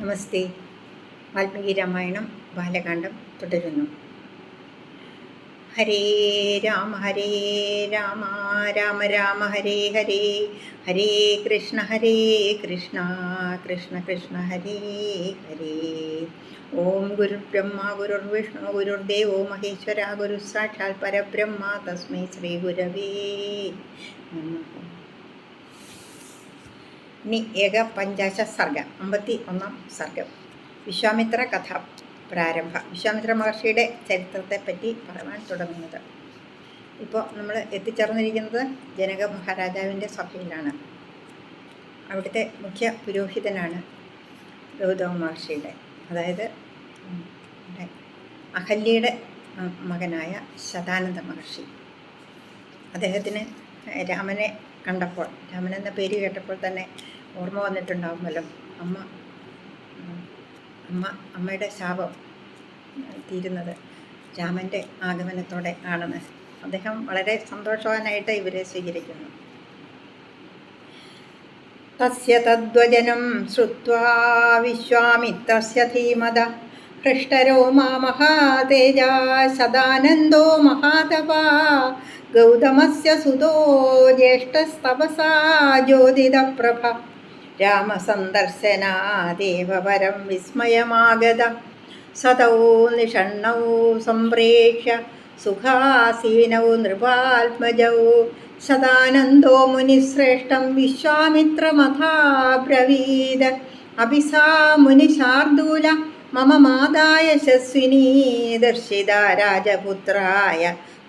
നമസ്തേ. വാൽമീകി രാമായണം ബാലകാണ്ഡം തുടരുന്നു. ഹരേ രാമ രാമ രാമ ഹരേ ഹരേ, ഹരേ കൃഷ്ണ കൃഷ്ണ കൃഷ്ണ ഹരേ ഹരേ. ഓം ഗുരുബ്രഹ്മ ഗുരുർവിഷ്ണു ഗുരുർദേവോ മഹേശ്വര ഗുരു സാക്ഷാൽ പരബ്രഹ്മ തസ്മൈ ശ്രീ ഗുരവേ നമഃ. ഇനി ഏകപഞ്ചാശ സർഗം 51 സർഗം. വിശ്വാമിത്ര കഥ പ്രാരംഭ. വിശ്വാമിത്ര മഹർഷിയുടെ ചരിത്രത്തെപ്പറ്റി പറയാൻ തുടങ്ങുന്നത്. ഇപ്പോൾ നമ്മൾ എത്തിച്ചേർന്നിരിക്കുന്നത് ജനക മഹാരാജാവിൻ്റെ സഭയിലാണ്. അവിടുത്തെ മുഖ്യ പുരോഹിതനാണ് ഗൗതമ മഹർഷിയുടെ, അതായത് അഹല്യയുടെ മകനായ ശതാനന്ദ മഹർഷി. അദ്ദേഹത്തിന് രാമനെ കണ്ടപ്പോൾ, രാമൻ എന്ന പേര് കേട്ടപ്പോൾ തന്നെ ഓർമ്മ വന്നിട്ടുണ്ടാവുമല്ലോ, അമ്മയുടെ ശാപം തീരുന്നത് രാമൻ്റെ ആഗമനത്തോടെ ആണെന്ന്. അദ്ദേഹം വളരെ സന്തോഷവാനായിട്ട് ഇവരെ സ്വീകരിക്കുന്നു. തസ്യ തദ്വചനം ശ്രുത്വാ വിശ്വാമിത്രസ്യ ധീമത ഹൃഷ്ടരോമാ മഹാതേജാ ശതാനന്ദോ മഹാതപാ ഗൗതമസ്യ സുതോ ജ്യേഷ്ഠസ്തപസാ ജ്യോതിതപ്രഭ രാമസന്ദർശനാദേവ പരം വിസ്മയമാഗത സതൗ നിഷണ്ണൗ സംപ്രേക്ഷ്യ സുഖാസീനൗ നൃപാത്മജൗ ശതാനന്ദോ മുനിശ്രേഷ്ഠം വിശ്വാമിത്രമഥാബ്രവീദ അഭിസാ മുനിശാർദൂല മമ മാതാ യശസ്വിനീ ദർശിത രാജപുത്രായ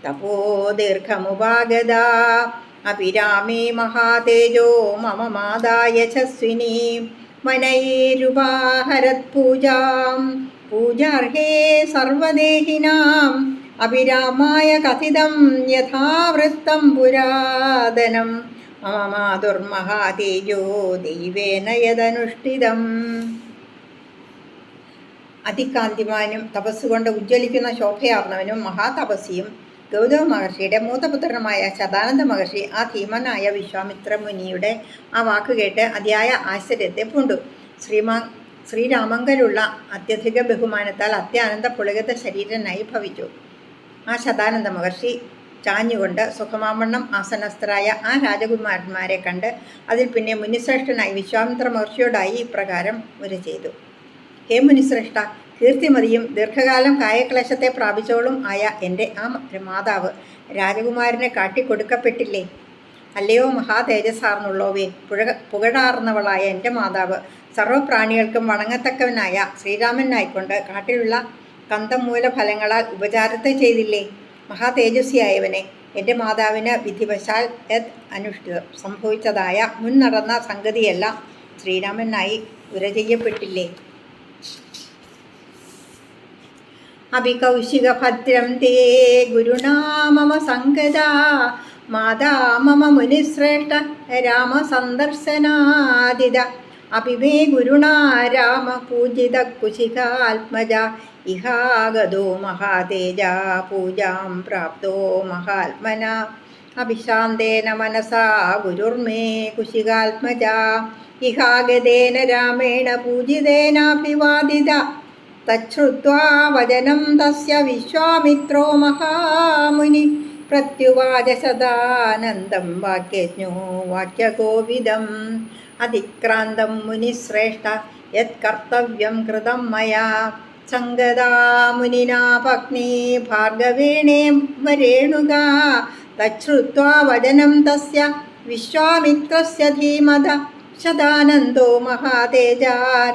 തപോ ദീർഘമുപാഗത അഭിരാമേ മഹാതേജോ മമ മാതാ യശസ്വിനീ വനൈരുപാഹരത് പൂജാം പൂജാർഹേ സർവദേഹിനാം അഭിരാമായ കഥിതം യഥാവൃത്തം പുരാതനം മമ മാതുർമഹാതേജോ ദൈവേന യദനുഷ്ഠിതം. അതികാന്തിമാനും തപസ്സുകൊണ്ട് ഉജ്ജ്വലിക്കുന്ന ശോഭയാർന്നവനും മഹാതപസ്വിയും ഗൗതമ മഹർഷിയുടെ മൂത്തപുത്രനുമായ ശതാനന്ദ മഹർഷി ആ ധീമനായ വിശ്വാമിത്ര മുനിയുടെ ആ വാക്കുകേട്ട് അതിയായ ആശ്ചര്യത്തെ പൂണ്ടു. ശ്രീരാമങ്കലുള്ള അത്യധിക ബഹുമാനത്താൽ അത്യാനന്ദ പുളകിത ശരീരനായി ഭവിച്ചു. ആ ശതാനന്ദ മഹർഷി ചാഞ്ഞുകൊണ്ട് സുഖമാവണ്ണം ആസനസ്ഥരായ ആ രാജകുമാരന്മാരെ കണ്ട് അതിൽ പിന്നെ മുനിശ്രേഷ്ഠനായി വിശ്വാമിത്ര മഹർഷിയോടായി ഇപ്രകാരം മുര ചെയ്തു. ഹേ മുനിശ്രേഷ്ഠ, കീർത്തിമതിയും ദീർഘകാലം കായക്ലേശത്തെ പ്രാപിച്ചോളും ആയ എൻ്റെ ആ മാതാവ് രാജകുമാരനെ കാട്ടിക്കൊടുക്കപ്പെട്ടില്ലേ? അല്ലയോ മഹാതേജസ്സാർന്നുള്ളവേ, പുകഴാർന്നവളായ എൻ്റെ മാതാവ് സർവപ്രാണികൾക്കും വണങ്ങത്തക്കവനായ ശ്രീരാമനായിക്കൊണ്ട് കാട്ടിലുള്ള കന്തമൂല ഫലങ്ങളാൽ ഉപചാരത്തെ ചെയ്തില്ലേ? മഹാതേജസ്വിയായവനെ, എൻ്റെ മാതാവിന് വിധിവശാൽ അനുഷ്ഠിതം സംഭവിച്ചതായ മുൻ നടന്ന സംഗതിയെല്ലാം ശ്രീരാമനായി ഉര ചെയ്യപ്പെട്ടില്ലേ? അഭികൗശിക ഭദ്രം തേ ഗുരുണാ മമ സംഗതാ മാതാ മമ മുനിശ്രേഷ്ഠ രാമസന്ദർശനാദിത അഭിമേ ഗുരുണാ രാമ പൂജിത കുശികാത്മജ ഇഹാഗതോ മഹാതേജ പൂജാം പ്രാപ്തോ മഹാത്മന അഭിശാന്തേന മനസാ ഗുരുർമേ കുശികാത്മജ ഇഹാഗതേന രാമേണ പൂജിതേനാഭിവാദിത തച്ഛ്രുത്വാ വചനം തസ്യ വിശ്വാമിത്രോ മഹാമുനി പ്രത്യുവാച ശതാനന്ദം വാക്യജ്ഞോ വാക്യകോവിദം അതിക്രാന്തം മുനിശ്രേഷ്ഠ യത് കർത്തവ്യം കൃതം മയാ സംഗതാ മുനിനാ പത്നി ഭാർഗവേണേ വരേണുകാ തച്ഛ്രുത്വാ വചനം തസ്യ വിശ്വാമിത്രസ്യ ധീമത ശതാനന്ദോ മഹാതേജ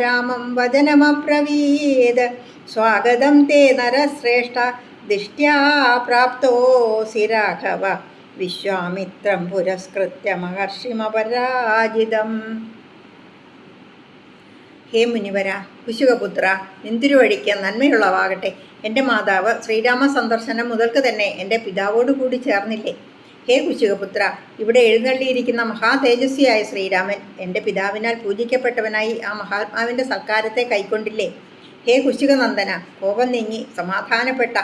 രാമം വചനമബ്രവീത് സ്വാഗതം തേ നരശ്രേഷ്ഠ ദിഷ്ട്യാ പ്രാപ്തോസി രാഘവ വിശ്വാമിത്രം പുരസ്കൃത്യ മഹർഷിമപരാജിതം. ഹേ മുനിവര, കുശുകപുത്ര, നിന്തിരുവഴിക്ക് നന്മയുള്ളവാകട്ടെ. എൻ്റെ മാതാവ് ശ്രീരാമ സന്ദർശനം മുതൽക്ക് തന്നെ എൻ്റെ പിതാവോട് കൂടി ചേർന്നില്ലേ? ഹേ കുശുകപുത്ര, ഇവിടെ എഴുന്നള്ളിയിരിക്കുന്ന മഹാതേജസ്വിയായ ശ്രീരാമൻ എൻ്റെ പിതാവിനാൽ പൂജിക്കപ്പെട്ടവനായി ആ മഹാത്മാവിൻ്റെ സൽക്കാരത്തെ കൈക്കൊണ്ടില്ലേ? ഹേ കുശുകനന്ദന, കോപം നീങ്ങി സമാധാനപ്പെട്ട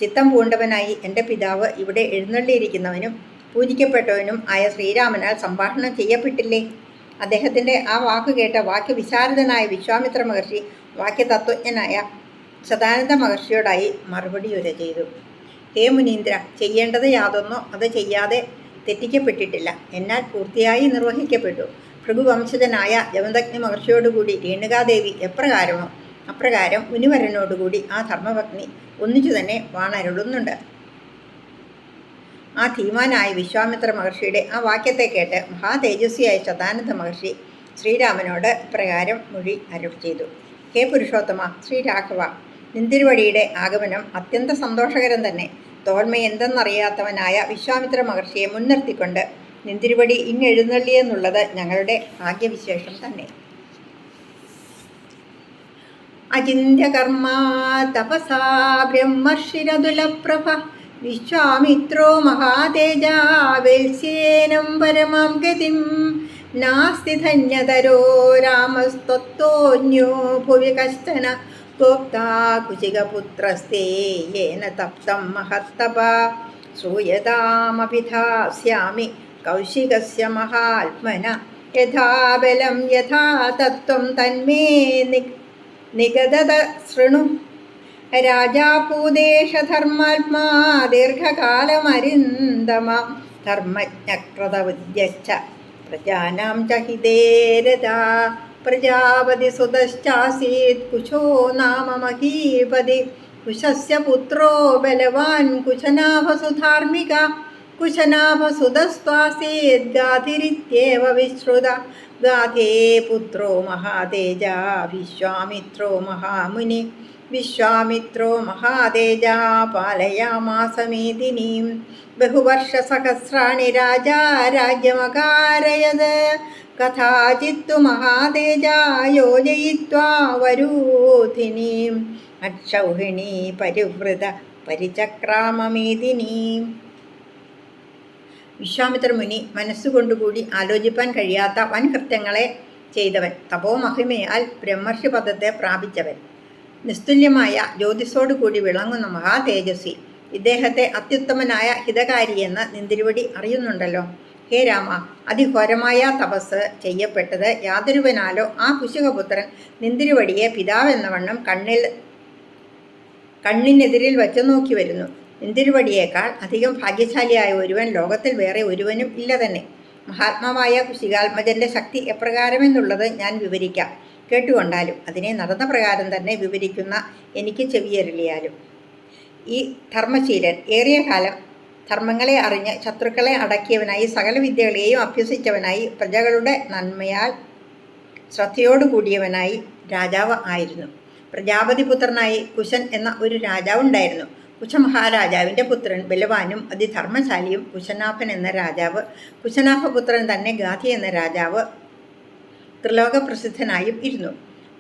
ചിത്തം പൂണ്ടവനായി എൻ്റെ പിതാവ് ഇവിടെ എഴുന്നള്ളിയിരിക്കുന്നവനും പൂജിക്കപ്പെട്ടവനും ആയ ശ്രീരാമനാൽ സംഭാഷണം ചെയ്യപ്പെട്ടില്ലേ? അദ്ദേഹത്തിൻ്റെ ആ വാക്ക് കേട്ട വാക്യവിശാരദനായ വിശ്വാമിത്ര മഹർഷി വാക്യതത്വജ്ഞനായ സദാനന്ദ മഹർഷിയോടായി മറുപടി ഉര ചെയ്തു. ഹേ മുനീന്ദ്ര, ചെയ്യേണ്ടത് യാതൊന്നോ അത് ചെയ്യാതെ തെറ്റിക്കപ്പെട്ടിട്ടില്ല, എന്നാൽ പൂർത്തിയായി നിർവഹിക്കപ്പെട്ടു. ഭൃഗുവംശജനായ ജമദഗ്നി മഹർഷിയോടുകൂടി രേണുകാദേവി എപ്രകാരമോ അപ്രകാരം മുനിവരനോടുകൂടി ആ ധർമ്മപത്നി ഒന്നിച്ചു തന്നെ വാണരുളുന്നുണ്ട്. ആ ധീമാനായ വിശ്വാമിത്ര മഹർഷിയുടെ ആ വാക്യത്തെ കേട്ട് മഹാതേജസ്വിയായ സദാനന്ദ മഹർഷി ശ്രീരാമനോട് ഇപ്രകാരം മൊഴി അരുൾ ചെയ്തു. ഹേ പുരുഷോത്തമ ശ്രീരാഘവ, നിന്തിരുവടിയുടെ ആഗമനം അത്യന്ത സന്തോഷകരം തന്നെ. തോൽമ എന്തെന്നറിയാത്തവനായ വിശ്വാമിത്ര മഹർഷിയെ മുൻനിർത്തിക്കൊണ്ട് നിന്തിരുവടി ഇങ്ങെഴുന്നള്ളിയെന്നുള്ളത് ഞങ്ങളുടെ ഭാഗ്യവിശേഷം തന്നെ. അചിന്ത്യകർമാ തപസാ ബ്രഹ്മർഷിരതുലപ്രഭ വിശ്വാമിത്രോ മഹാതേജാ വേത്സ്യേനം പരമാം ഗതിം നാസ്തി ധന്യതരോ രാമസ്ത്വത്തോന്യോ ഭുവി കശ്ചന ഗോപ്താ കുശികപുത്രസ്തേ യേന തപ്തം മഹത്തപ ശ്രൂയതാമഭിധാസ്യാമി കൗശികസ്യ മഹാത്മന യഥാ ബലം യഥാ തത്വം തന്മേ നിഗദത ശൃണു. രാജാപൂദേശധർമാത്മാ ദീർഘകാലമരിന്ദമ ധർമ്മജ്ഞക്രതവിദ്യശ്ച പ്രജാനാം ച ഹിതേരതാ. പ്രജാപതി സുതശ്ചാസീത് കുശോ നാമ മഹീപതി. കുശസ്യ പുത്രോ ബലവാൻ കുശനാഭസുധാർമിക. കുശനാഭസുതസ്ത്വാസീത് ഗാധിരിത്യേവ വിശ്രുത. ഗാധേ പുത്രോ മഹാതേജാ വിശ്വാമിത്രോ മഹാമുനി. വിശ്വാമിത്രോ മഹാതേജാ പാലയാമാസ മേദിനീം. ബഹുവർഷസഹസ്രാണി രാജാ രാജ്യമകാരയത്. കഥാചിത്തു മഹാതേജാ യോജയിത്വാ വരൂധിനീം. അക്ഷൗഹിണീ പരിവൃത പരിചക്രാമമേദിനീം. വിശ്വാമിത്ര മുനി മനസ്സുകൊണ്ടുകൂടി ആലോചിപ്പാൻ കഴിയാത്ത വൻകൃത്യങ്ങളെ ചെയ്തവൻ, തപോമഹിമയാൽ ബ്രഹ്മർഷി പദത്തെ പ്രാപിച്ചവൻ, നിസ്തുല്യമായ ജ്യോതിസോടുകൂടി വിളങ്ങുന്ന മഹാതേജസ്വി. ഇദ്ദേഹത്തെ അത്യുത്തമനായ ഹിതകാരിയെന്ന് നിന്തിരുവടി അറിയുന്നുണ്ടല്ലോ. ഹേ രാമ, അതിഘോരമായ തപസ് ചെയ്യപ്പെട്ടത് യാതൊരുവനാലോ ആ കുശികപുത്രൻ നിന്തിരുവടിയെ പിതാവെന്നവണ്ണം കണ്ണിനെതിരിൽ വച്ചു നോക്കി വരുന്നു. നിന്തിരുവടിയേക്കാൾ അധികം ഭാഗ്യശാലിയായ ഒരുവൻ ലോകത്തിൽ വേറെ ഒരുവനും ഇല്ല തന്നെ. മഹാത്മാവായ കുശികാത്മജന്റെ ശക്തി എപ്രകാരമെന്നുള്ളത് ഞാൻ വിവരിക്കാം. കേട്ടുകൊണ്ടാലും അതിനെ നടന്ന പ്രകാരം തന്നെ വിവരിക്കുന്ന എനിക്ക് ചെവിയരുളിയാലും. ഈ ധർമ്മശീലൻ ഏറിയ കാലം ധർമ്മങ്ങളെ അറിഞ്ഞ് ശത്രുക്കളെ അടക്കിയവനായി സകല വിദ്യകളെയും അഭ്യസിച്ചവനായി പ്രജകളുടെ നന്മയാൽ ശ്രദ്ധയോടുകൂടിയവനായി രാജാവ് ആയിരുന്നു. പ്രജാപതിപുത്രനായി കുശൻ എന്ന ഒരു രാജാവുണ്ടായിരുന്നു. കുശമഹാരാജാവിൻ്റെ പുത്രൻ ബലവാനും അതിധർമ്മശാലിയും കുശനാഭൻ എന്ന രാജാവ്. കുശനാഭപുത്രൻ തന്നെ ഗാധി എന്ന രാജാവ് ത്രിലോകപ്രസിദ്ധനായും ഇരുന്നു.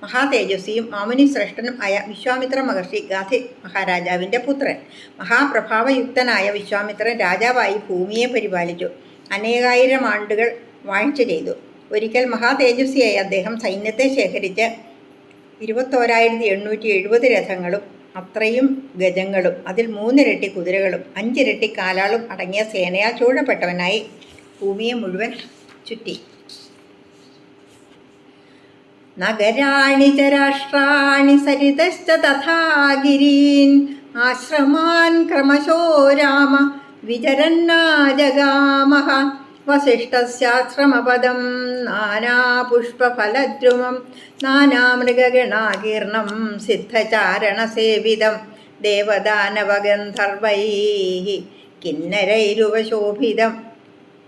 മഹാതേജസ്വിയും മാമുനി ശ്രേഷ്ഠനും ആയ വിശ്വാമിത്ര മഹർഷി ഗാധി മഹാരാജാവിൻ്റെ പുത്രൻ. മഹാപ്രഭാവയുക്തനായ വിശ്വാമിത്രൻ രാജാവായി ഭൂമിയെ പരിപാലിച്ചു. അനേകായിരം ആണ്ടുകൾ വാഴ്ച ചെയ്തു. ഒരിക്കൽ മഹാതേജസ്വിയായ അദ്ദേഹം സൈന്യത്തെ ശേഖരിച്ച് 21,870 രഥങ്ങളും അത്രയും ഗജങ്ങളും അതിൽ 3 ഇരട്ടി കുതിരകളും 5 ഇരട്ടി കാലാളും അടങ്ങിയ സേനയാൽ ചൂഴപ്പെട്ടവനായി ഭൂമിയെ മുഴുവൻ ചുറ്റി. നഗരാണി ച രാഷ്ട്രാണി സരിതശ്ച തഥാ ഗിരീൻ ആശ്രമാൻ ക്രമശോ രാമ വിചരന്നാജഗാമഃ. വസിഷ്ഠസ്യാശ്രമപദം നാനാപുഷ്പഫലദ്രുമം നാനാമൃഗഗണാകീർണം സിദ്ധചാരണസേവിതം ദേവദാനവഗന്ധർവൈഃ കിന്നരൈരുപശോഭിതം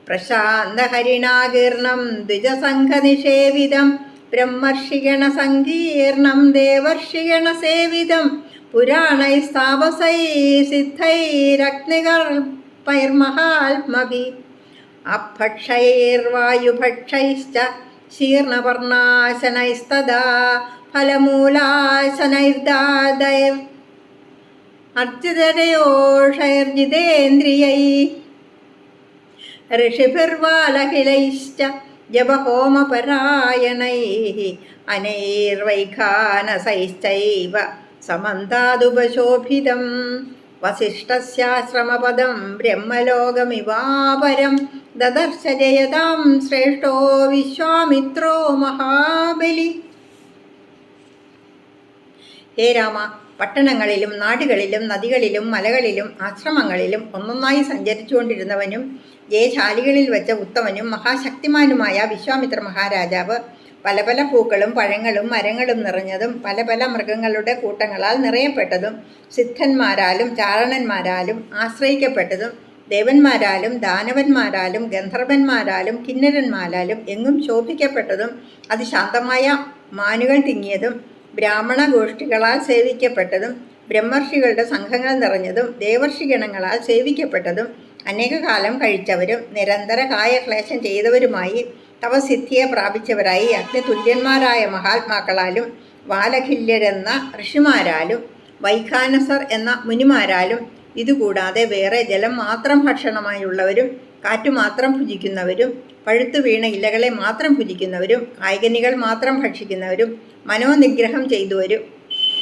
പ്രശാന്തഹരിണാകീർണം ദ്വിജസംഘനിഷേവിതം ബ്രഹ്മർഷിഗണസങ്കീർണം ദേവർഷിഗണസേവിതം പുരാണൈസ്താപസൈः സിദ്ധൈരഗ്നികർപ്പൈർമഹാത്മഭിः അഭക്ഷൈർവായുഭക്ഷൈശ്ച ശീർണപർണാശനൈസ്തദാ ഫലമൂലാശനൈർദാദൈർ അർജിതരയോഷൈർജിതേന്ദ്രിയൈः ഋഷിഭിർവാലകിലൈശ്ച ജപഹോമപരായണൈः അനൈർവൈഖാനസൈശ്ചൈവ സമന്താദുപശോഭിതം വസിഷ്ഠസ്യാശ്രമപദം ബ്രഹ്മലോകമിവാപരം ദദർശ ജയതാം ശ്രേഷ്ഠോ വിശ്വാമിത്രോ മഹാബലി. ഹേ രാമ, പട്ടണങ്ങളിലും നാടുകളിലും നദികളിലും മലകളിലും ആശ്രമങ്ങളിലും ഒന്നൊന്നായി സഞ്ചരിച്ചുകൊണ്ടിരുന്നവനും ജയശാലികളിൽ വെച്ച ഉത്തമനും മഹാശക്തിമാനുമായ വിശ്വാമിത്ര മഹാരാജാവ് പല പല പൂക്കളും പഴങ്ങളും മരങ്ങളും നിറഞ്ഞതും പല പല മൃഗങ്ങളുടെ കൂട്ടങ്ങളാൽ നിറയപ്പെട്ടതും സിദ്ധന്മാരാലും ചാരണന്മാരാലും ആശ്രയിക്കപ്പെട്ടതും ദേവന്മാരാലും ദാനവന്മാരാലും ഗന്ധർവന്മാരാലും കിന്നരന്മാരാലും എങ്ങും ശോഭിക്കപ്പെട്ടതും അതിശാന്തമായ മാനുകൾ തിങ്ങിയതും ബ്രാഹ്മണ ഗോഷ്ഠികളാൽ സേവിക്കപ്പെട്ടതും ബ്രഹ്മർഷികളുടെ സംഘങ്ങൾ നിറഞ്ഞതും ദേവർഷിഗണങ്ങളാൽ സേവിക്കപ്പെട്ടതും അനേകകാലം കഴിച്ചവരും നിരന്തര കായക്ലേശം ചെയ്തവരുമായി തപസിദ്ധിയെ പ്രാപിച്ചവരായി അഗ്നിതുല്യന്മാരായ മഹാത്മാക്കളാലും വാലഖില്യരെന്ന ഋഷിമാരാലും വൈഖാനസർ എന്ന മുനിമാരാലും ഇതുകൂടാതെ വേറെ ജലം മാത്രം ഭക്ഷണമായുള്ളവരും കാറ്റു മാത്രം ഭുജിക്കുന്നവരും പഴുത്തു വീണ ഇലകളെ മാത്രം ഭുജിക്കുന്നവരും കായ്കനികൾ മാത്രം ഭക്ഷിക്കുന്നവരും മനോനിഗ്രഹം ചെയ്തവരും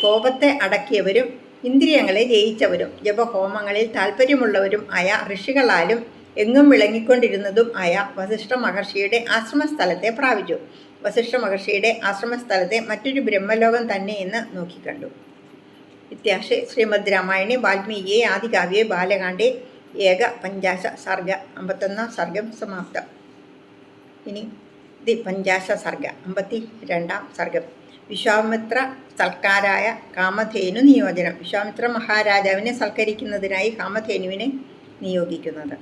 കോപത്തെ അടക്കിയവരും ഇന്ദ്രിയങ്ങളെ ജയിച്ചവരും ജപഹോമങ്ങളിൽ താല്പര്യമുള്ളവരും ആയ ഋഷികളാലും എങ്ങും വിളങ്ങിക്കൊണ്ടിരുന്നതും ആയ വസിഷ്ഠ മഹർഷിയുടെ ആശ്രമസ്ഥലത്തെ പ്രാപിച്ചു. വസിഷ്ഠ മഹർഷിയുടെ ആശ്രമസ്ഥലത്തെ മറ്റൊരു ബ്രഹ്മലോകം തന്നെ എന്ന് നോക്കിക്കണ്ടു. ഇത്യാശേ ശ്രീമദ് രാമായണി വാൽമീകിയെ ആദികാവ്യേ ബാലകാണ്ഡേ ഏക പഞ്ചാശ സർഗ 51 സർഗം സമാപ്തം. ഇനി പഞ്ചാശ സർഗ 52 സർഗം. വിശ്വാമിത്ര സൽക്കാരായ കാമധേനു നിയോജനം. വിശ്വാമിത്ര മഹാരാജാവിനെ സൽക്കരിക്കുന്നതിനായി കാമധേനുവിനെ നിയോഗിക്കുന്നത്.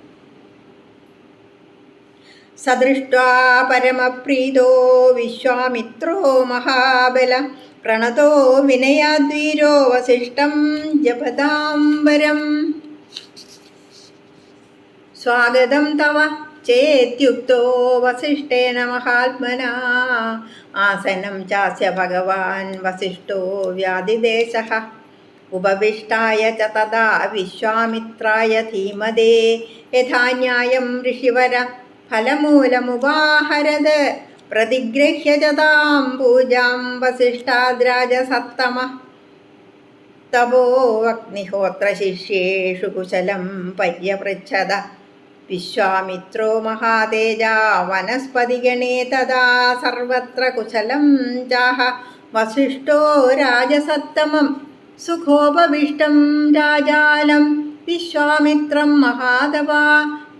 സദൃഷ്ട്വാ പരമപ്രീതോ വിശ്വാമിത്രോ മഹാബല പ്രണതോ വിനയാദ്വീരോ വസിഷ്ഠം ജപദാംബരം. സ്വാഗതം തവ ചേത്യുക്തോ വസിഷ്ഠേന മഹാത്മനാ ആസനം ചാസ്യ ഭഗവാൻ വസിഷ്ഠോ വ്യാധിദേശഃ ഉപവിഷ്ടായ ച തദാ വിശ്വാമിത്രായ ധീമതേ യഥാ ന്യായം ഋഷിവര ഫലമൂലമുപാഹരത് പ്രതിഗൃഹ്യ ച താം പൂജാം വസിഷ്ഠാദ്രാജസത്തമഃ തപോ അഗ്നിഹോത്ര ശിഷ്യേഷു കുശലം പര്യപൃച്ഛത വിശ്വാമിത്രോ മഹാതേജാ വനസ്പതിഗണേ തദാ സർവത്ര കുശലം ചാഹ വസിഷ്ഠോ രാജസത്തമം സുഖോപവിഷ്ടം രാജാലം വിശ്വാമിത്രം മഹാതപാ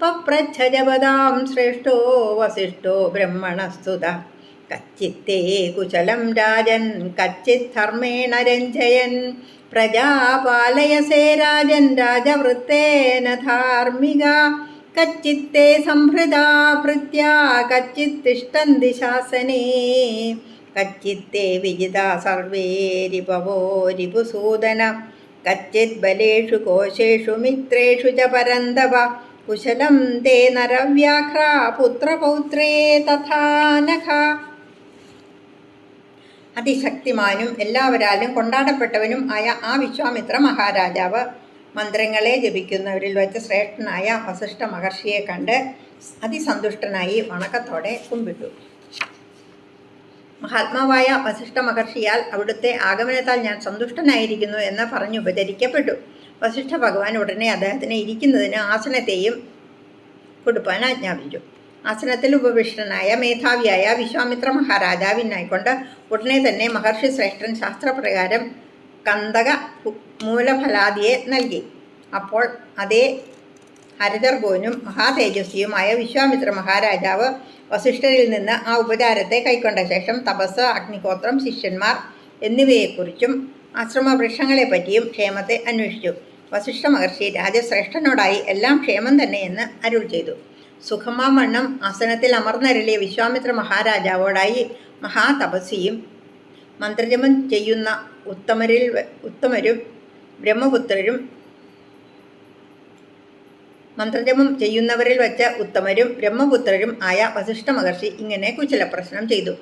പപ്രച്ഛ ജപദാം ശ്രേഷ്ഠോ വസിഷ്ഠോ ബ്രഹ്മണസ്തുത കച്ചിത്തേ കുശലം രാജൻ കച്ചിത് ധർമ്മേണ രഞ്ജയൻ പ്രജാപാലയസേ രാജൻ രാജവൃത്തേന ധാർമ്മിക കച്ചിത്തേ സംഹൃതാ ഭൃത്യാ കച്ചിത് തിഷ്ടന്തി ശാസനേ കച്ചിത്തേ വിജിതാ സർവേ രിപവോ രിപുസൂദന കച്ചിത് ബലേഷു കോശേഷു മിത്രേഷു ച പരന്തപ കുശലം തേ നരവ്യാഘ്ര പുത്രപൗത്രേ തഥാ നഖ. അതിശക്തിമാനും എല്ലാവരാലും കൊണ്ടാടപ്പെട്ടവനും ആയ ആ വിശ്വാമിത്ര മഹാരാജാവ് മന്ത്രങ്ങളെ ജപിക്കുന്നവരിൽ വെച്ച് ശ്രേഷ്ഠനായ വസിഷ്ഠ മഹർഷിയെ കണ്ട് അതിസന്തുഷ്ടനായി വണക്കത്തോടെ കുമ്പിട്ടു. മഹാത്മാവായ വസിഷ്ഠ മഹർഷിയാൽ അവിടുത്തെ ആഗമനത്താൽ ഞാൻ സന്തുഷ്ടനായിരിക്കുന്നു എന്ന് പറഞ്ഞു ഉപചരിക്കപ്പെട്ടു. വസിഷ്ഠ ഭഗവാൻ ഉടനെ അദ്ദേഹത്തിന് ഇരിക്കുന്നതിന് ആസനത്തെയും കൊടുപ്പാൻ ആജ്ഞാപിച്ചു. ആസനത്തിൽ ഉപവിഷ്ടനായ മേധാവിയായ വിശ്വാമിത്ര മഹാരാജാവിനായിക്കൊണ്ട് ഉടനെ തന്നെ മഹർഷി ശ്രേഷ്ഠൻ ശാസ്ത്രപ്രകാരം കന്ദക മൂലഫലാദിയെ നൽകി. അപ്പോൾ അതേ ഹരിതർഗോനും മഹാതേജസ്വിയുമായ വിശ്വാമിത്ര മഹാരാജാവ് വസിഷ്ഠരിൽ നിന്ന് ആ ഉപചാരത്തെ കൈക്കൊണ്ട ശേഷം തപസ്, അഗ്നിഹോത്രം, ശിഷ്യന്മാർ എന്നിവയെക്കുറിച്ചും ആശ്രമവൃക്ഷങ്ങളെപ്പറ്റിയും ക്ഷേമത്തെ അന്വേഷിച്ചു. വസിഷ്ഠ മഹർഷി രാജശ്രേഷ്ഠനോടായി എല്ലാം ക്ഷേമം തന്നെയെന്ന് അരുൾ ചെയ്തു. സുഖമാവണ്ണം ആസനത്തിൽ അമർന്നരളിയ വിശ്വാമിത്ര മഹാരാജാവോടായി മഹാതപസ്വിയും മന്ത്രജപം ചെയ്യുന്ന ഉത്തമരും ബ്രഹ്മപുത്രരും മന്ത്രജപം ചെയ്യുന്നവരിൽ വെച്ച ഉത്തമരും ബ്രഹ്മപുത്രരും ആയ വസിഷ്ഠ മഹർഷി ഇങ്ങനെ കുശലപ്രശ്നം ചെയ്തു.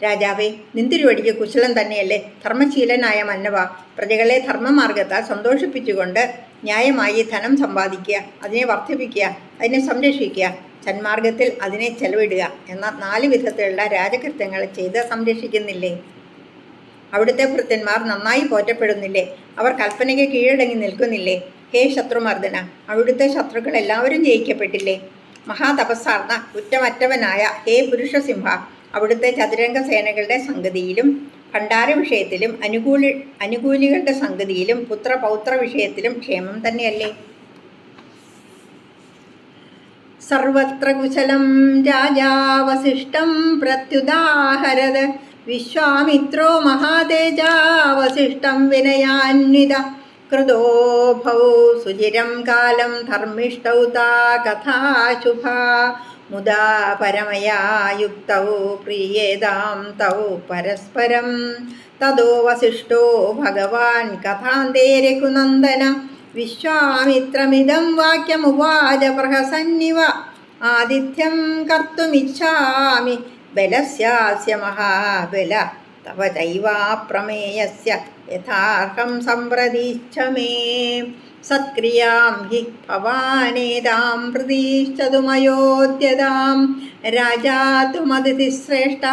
രാജാവേ, നിന്തിരുവടിക്ക് കുശലം തന്നെയല്ലേ? ധർമ്മശീലനായ മന്നവ, പ്രജകളെ ധർമ്മമാർഗത്താൽ സന്തോഷിപ്പിച്ചുകൊണ്ട് ന്യായമായി ധനം സമ്പാദിക്കുക, അതിനെ വർദ്ധിപ്പിക്കുക, അതിനെ സംരക്ഷിക്കുക, സന്മാർഗത്തിൽ അതിനെ ചെലവിടുക എന്ന 4 വിധത്തിലുള്ള രാജകൃത്യങ്ങൾ ചെയ്ത് സംരക്ഷിക്കുന്നില്ലേ? അവിടുത്തെ ഭൃത്യന്മാർ നന്നായി പോറ്റപ്പെടുന്നില്ലേ? അവർ കൽപ്പനയ്ക്ക് കീഴടങ്ങി നിൽക്കുന്നില്ലേ? ഹേ ശത്രുമർദ്ദന, അവിടുത്തെ ശത്രുക്കൾ എല്ലാവരും ജയിക്കപ്പെട്ടില്ലേ? മഹാതപസ്സാർന്ന കുറ്റമറ്റവനായ ഹേ പുരുഷസിംഹ, അവിടുത്തെ ചതുരംഗ സേനകളുടെ സംഗതിയിലും ഭണ്ഡാര വിഷയത്തിലും അനുകൂലികളുടെ സംഗതിയിലും പുത്രപൗത്ര വിഷയത്തിലും ക്ഷേമം തന്നെയല്ലേ? സർവത്ര കുശലം രാജാവസിഷ്ടം പ്രത്യുദാഹരത് വിശ്വാമിത്രോ മഹാതേജാവസിഷ്ടം വിനയാന്വിത കൃതോഭൗ സുചിരം കാലം ധർമ്മിഷ്ടൗ താ കഥാശുഭ മുദാ പരമയാ യുക്തൗ പ്രിയേതാം തൗ പരസ്പരം തതോ വസിഷ്ഠോ ഭഗവാൻ കഥാന്തേ രഘുനന്ദന വിശ്വാമിത്രമിദം വാക്യമുവാച പ്രഹസന്നിവ ആതിഥ്യം കർത്തുമിച്ഛാമി ബലസ്യാസ്യ മഹാബല തവ ചൈവാപ്രമേയസ്യ യഥാർഹം സംപ്രതീച്ഛ മേ സത്ക്രിയാം ഹി ഭവാനേതാം പ്രതീക്ഷതു മയോദ്യതാം രാജാ തുമതിഥിശ്രേഷ്ഠ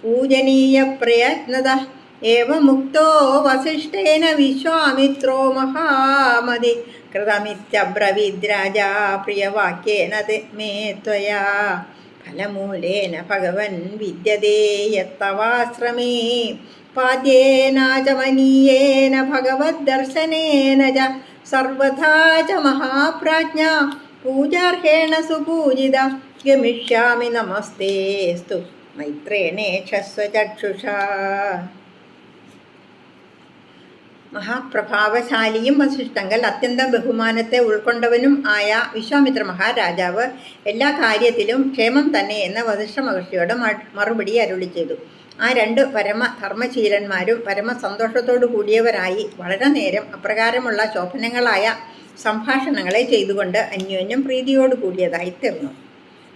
പൂജനീയ പ്രയത്നത ഏവമുക്തോ വസിഷ്ഠേന വിശ്വാമിത്രോ മഹാമതി കൃതമിത്യബ്രവീദ്രാജാ പ്രിയവാക്യേന മേ ത്വയാ ഫലമൂലേന ഭഗവൻ വിദ്യതേ യത്തവാശ്രമേ പാദ്യേനാചമനീയേന ഭഗവദ്ദർശനേന ച സർവഥാ ച മഹാപ്രാജ്ഞ പൂജാർഹേണ സുപൂജിത ഗമിഷ്യാമി നമസ്തേസ്തു മൈത്രേണേക്ഷസ്വ ചക്ഷുഷാ. മഹാപ്രഭാവശാലിയും വസിഷ്ഠങ്കൽ അത്യന്തം ബഹുമാനത്തെ ഉൾക്കൊണ്ടവനും ആയ വിശ്വാമിത്ര മഹാരാജാവ് എല്ലാ കാര്യത്തിലും ക്ഷേമം തന്നെ എന്ന വസിഷ്ഠ മഹർഷിയോട് മറുപടി അരുളി ചെയ്തു. ആ രണ്ട് പരമധർമ്മശീലന്മാരും പരമസന്തോഷത്തോടു കൂടിയവരായി വളരെ നേരം അപ്രകാരമുള്ള ശോഭനങ്ങളായ സംഭാഷണങ്ങളെ ചെയ്തുകൊണ്ട് അന്യോന്യം പ്രീതിയോടു കൂടിയതായി തീർന്നു.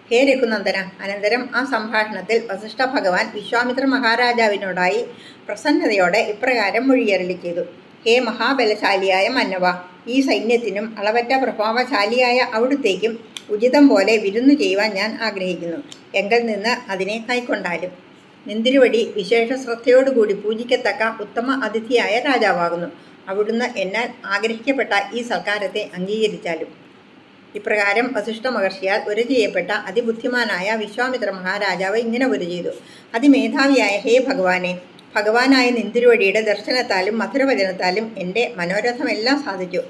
ഹേ രഘുനന്ദന, അനന്തരം ആ സംഭാഷണത്തിൽ വസിഷ്ഠ ഭഗവാൻ വിശ്വാമിത്ര മഹാരാജാവിനോടായി പ്രസന്നതയോടെ ഇപ്രകാരം മൊഴിയരുളി ചെയ്തു. ഹേ മഹാബലശാലിയായ മന്നവ, ഈ സൈന്യത്തിനും അളവറ്റ പ്രഭാവശാലിയായ അവിടുത്തേക്കും ഉചിതം പോലെ വിരുന്നു ചെയ്യുവാൻ ഞാൻ ആഗ്രഹിക്കുന്നു. എങ്കിൽ നിന്ന് അതിനെ കൈക്കൊണ്ടാലും. നിന്തിരുവടി വിശേഷ ശ്രദ്ധയോടുകൂടി പൂജിക്കത്തക്ക ഉത്തമ അതിഥിയായ രാജാവാകുന്നു. അവിടുന്ന് എന്നാൽ ആഗ്രഹിക്കപ്പെട്ട ഈ സൽക്കാരത്തെ അംഗീകരിച്ചാലും. ഇപ്രകാരം വസിഷ്ഠ മഹർഷിയാൽ ഒരു ചെയ്യപ്പെട്ട അതിബുദ്ധിമാനായ വിശ്വാമിത്ര മഹാരാജാവ് ഇങ്ങനെ ഒരു ചെയ്തു. അതിമേധാവിയായ ഹേ ഭഗവാനെ, ഭഗവാനായ നിന്തിരുവടിയുടെ ദർശനത്താലും മധുരവചനത്താലും എൻ്റെ മനോരഥമെല്ലാം സാധിച്ചു.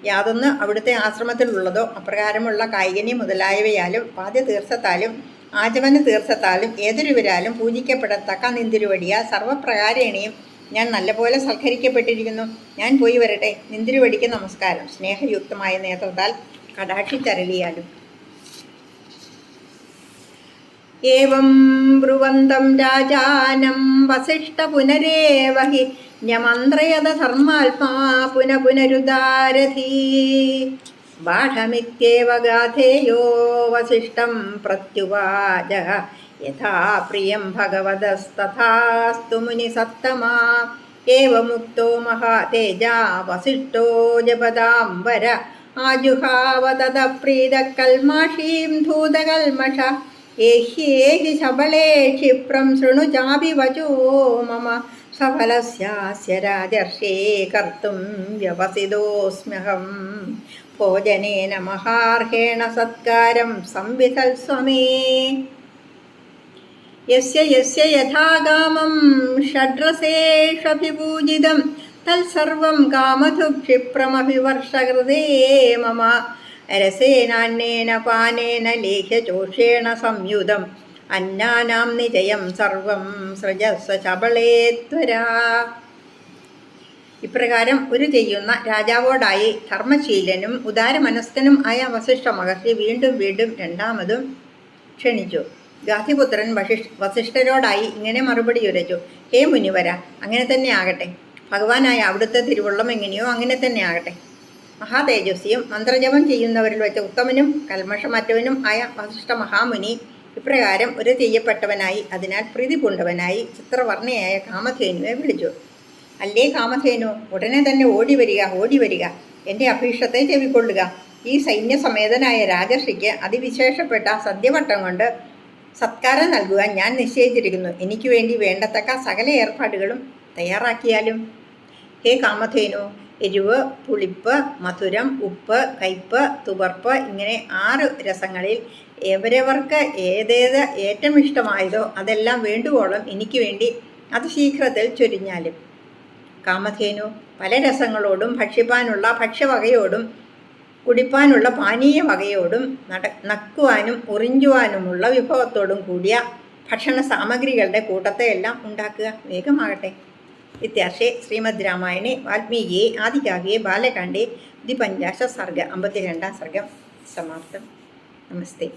യാതൊന്ന് അവിടുത്തെ ആശ്രമത്തിലുള്ളതോ അപ്രകാരമുള്ള കായികനി മുതലായവയാലും പാദ്യതീർത്ഥത്താലും ആചമന തീർത്ഥത്താലും ഏതൊരുവരാലും പൂജിക്കപ്പെടത്തക്ക നിന്തിരുവടിയാൽ സർവപ്രകാരേണയും ഞാൻ നല്ലപോലെ സൽക്കരിക്കപ്പെട്ടിരിക്കുന്നു. ഞാൻ പോയി വരട്ടെ. നിന്തിരുവടിക്ക് നമസ്കാരം. സ്നേഹയുക്തമായ നേത്രത്താൽ കടാക്ഷിച്ചരളിയാലും. ഏവം ബ്രുവന്തം രാജാനം വസിഷ്ഠ പുനരേവ ഹി ന്യമന്ത്രയത ധർമാത്മാ പുനരുദാരധീ ബാഢമിത്യേവ ഗാഥേയോ വസിഷ്ഠം പ്രത്യുവാച യഥാ പ്രിയം ഭഗവതസ്തഥാസ്തു മുനിസത്തമാ ഏവമുക്തോ മഹാതേജാ വസിഷ്ഠോ ജപദാംബര ആജുഹാവ തത പ്രീതകൽമാഷീം ധൂതകൽമഷ ഏഹ്യേഹി ശബളേ ക്ഷിപ്രം ശൃണു ചാപി വചോ മമ സഫലസ്യാസ്യ രാജർഷേ കർത്തും വ്യവസിതോസ്മ്യഹം ഭോജനേന മഹാർഹേണ സത്കാരം സംവിധൽസ്വമേ യസ്യ യസ്യ യഥാകാമം ഷഡ്രസേഷഭിപൂജിതം തത്സർവം കാമധു ക്ഷിപ്രമഭിവർഷകൃതേ മമ രസേനാന്നേന പാനേന ലേഹ്യചോഷേണ സംയുതം അന്നാനാം നിജയം സർവം സൃജസ്വ ശബളേ ത്വരാ. ഇപ്രകാരം ഒരു ചെയ്യുന്ന രാജാവോടായി ധർമ്മശീലനും ഉദാരമനസ്കനും ആയ വസിഷ്ഠ മഹർഷി വീണ്ടും വീണ്ടും രണ്ടാമതും ക്ഷണിച്ചു. ഗാധിപുത്രൻ വസിഷ്ഠരോടായി ഇങ്ങനെ മറുപടി ഉരച്ചു. ഹേ മുനിവര, അങ്ങനെ തന്നെ ആകട്ടെ. ഭഗവാനായ അവിടുത്തെ തിരുവുള്ളം എങ്ങനെയോ അങ്ങനെ തന്നെ ആകട്ടെ. മഹാതേജസ്വിയും മന്ത്രജപം ചെയ്യുന്നവരിൽ വെച്ച ഉത്തമനും കൽമഷമറ്റവനും ആയ വസിഷ്ഠ മഹാമുനി ഇപ്രകാരം ഒരു ചെയ്യപ്പെട്ടവനായി, അതിനാൽ പ്രീതി പൂണ്ടവനായി ചിത്രവർണ്ണയായ കാമധേനുവെ വിളിച്ചു. അല്ലേ കാമധേനു, ഉടനെ തന്നെ ഓടി വരിക, എൻ്റെ അഭീഷ്ടത്തെ ചെവിക്കൊള്ളുക. ഈ സൈന്യസമേതനായ രാജർഷിക്ക് അതിവിശേഷപ്പെട്ട സദ്യവട്ടം കൊണ്ട് സത്കാരം നൽകുവാൻ ഞാൻ നിശ്ചയിച്ചിരിക്കുന്നു. എനിക്ക് വേണ്ടി വേണ്ടത്തക്ക സകല ഏർപ്പാടുകളും തയ്യാറാക്കിയാലും? ഹേ കാമധേനു, എരിവ്, പുളിപ്പ്, മധുരം, ഉപ്പ്, കയ്പ്, തുവർപ്പ് ഇങ്ങനെ 6 രസങ്ങളിൽ എവരവർക്ക് ഏതേത് ഏറ്റവും ഇഷ്ടമായതോ അതെല്ലാം വേണ്ടുവോളം എനിക്ക് വേണ്ടി അതിശീഘ്രത്തിൽ ചൊരിഞ്ഞാലും. കാമധേനു, പല രസങ്ങളോടും ഭക്ഷിപ്പാനുള്ള ഭക്ഷ്യവകയോടും കുടിപ്പാനുള്ള പാനീയ വകയോടും നക്കുവാനും ഉറിഞ്ചുവാനുമുള്ള വിഭവത്തോടും കൂടിയ ഭക്ഷണ സാമഗ്രികളുടെ കൂട്ടത്തെ എല്ലാം ഉണ്ടാക്കുക. വേഗമാകട്ടെ. ഇത്യാർഷേ ശ്രീമദ് രാമായണേ വാൽമീകിയെ ആദികാവ്യേ ബാലകാണ്ഡേ ദ്വിപഞ്ചാശ സർഗ 52 സർഗം സമാപ്തം. നമസ്തേ.